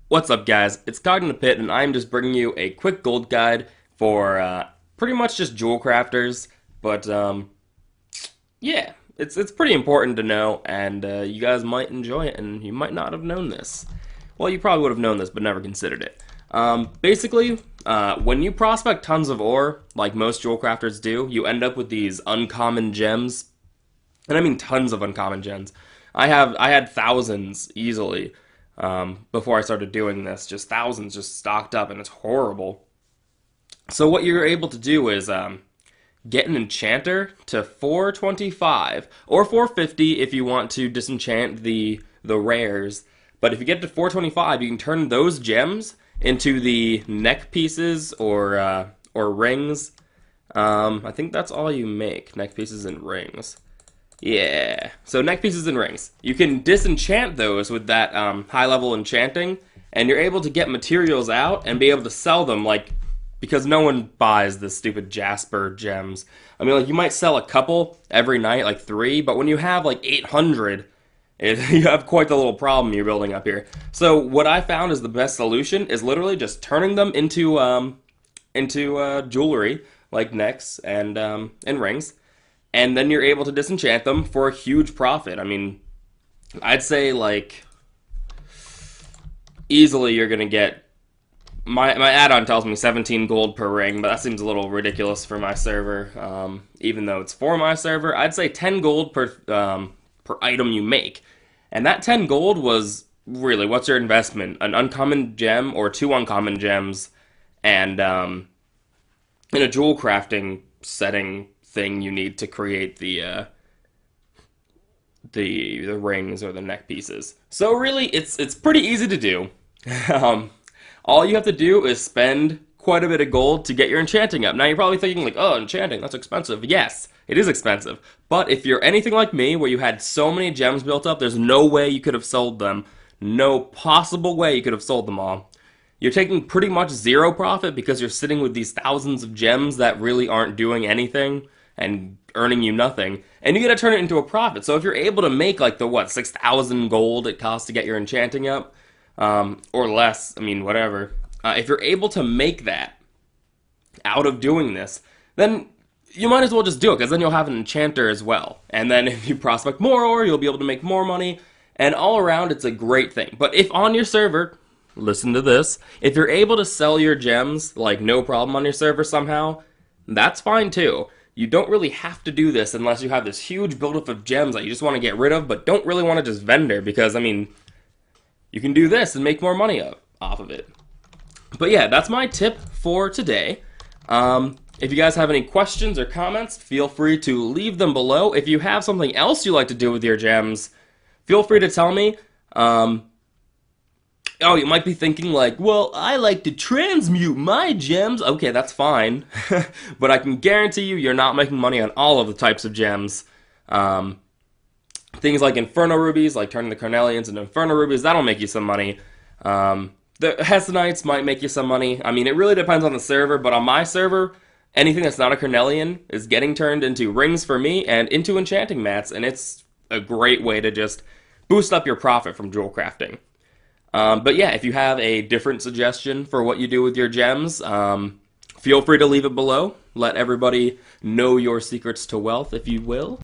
What's up, guys? It's Cog in the Pit, and I'm just bringing you a quick gold guide for pretty much just jewel crafters. But yeah, it's pretty important to know, and you guys might enjoy it, and you might not have known this. Well, you probably would have known this, but never considered it. Basically, when you prospect tons of ore, like most jewel crafters do, you end up with these uncommon gems, and I mean tons of uncommon gems. I had thousands easily before I started doing this, just thousands just stocked up, and it's horrible. So what you're able to do is get an enchanter to 425 or 450 if you want to disenchant the rares. But if you get to 425, you can turn those gems into the neck pieces or rings. I think that's all you make, neck pieces and rings. Yeah. So neck pieces and rings. You can disenchant those with that high level enchanting, and you're able to get materials out and be able to sell them, like, because no one buys the stupid Jasper gems. I mean, like, you might sell a couple every night, like 3, but when you have like 800, you have quite the little problem you're building up here. So what I found is the best solution is literally just turning them into jewelry, like necks and rings, and then you're able to disenchant them for a huge profit. I mean, I'd say like easily you're gonna get my add-on tells me 17 gold per ring, but that seems a little ridiculous for my server. Even though it's for my server, I'd say 10 gold per item you make, and that 10 gold was really what's your investment? An uncommon gem or 2 uncommon gems, and in a jewel crafting setting thing you need to create the rings or the neck pieces. So really, it's pretty easy to do. um, all you have to do is spend quite a bit of gold to get your enchanting up. Now you're probably thinking like, oh, enchanting, that's expensive. Yes, it is expensive. But if you're anything like me, where you had so many gems built up, there's no way you could have sold them. No possible way you could have sold them all. You're taking pretty much zero profit because you're sitting with these thousands of gems that really aren't doing anything and earning you nothing, and you gotta turn it into a profit. So if you're able to make like the 6,000 gold it costs to get your enchanting up, or less, I mean whatever. If you're able to make that out of doing this, then you might as well just do it, because then you'll have an enchanter as well. And then if you prospect more ore, you'll be able to make more money, and all around it's a great thing. But if on your server, listen to this, if you're able to sell your gems like no problem on your server somehow, that's fine too. You don't really have to do this unless you have this huge buildup of gems that you just want to get rid of, but don't really want to just vendor, because, I mean, you can do this and make more money off of it. But yeah, that's my tip for today. If you guys have any questions or comments, feel free to leave them below. If you have something else you like to do with your gems, feel free to tell me. Oh, you might be thinking like, well, I like to transmute my gems. Okay, that's fine. But I can guarantee you you're not making money on all of the types of gems. Um, Things like Inferno Rubies, like turning the Carnelians into Inferno Rubies, that'll make you some money. The Hessenites might make you some money. I mean, it really depends on the server, but on my server, anything that's not a Carnelian is getting turned into rings for me and into enchanting mats, and it's a great way to just boost up your profit from jewel crafting. But yeah, if you have a different suggestion for what you do with your gems, feel free to leave it below. Let everybody know your secrets to wealth, if you will.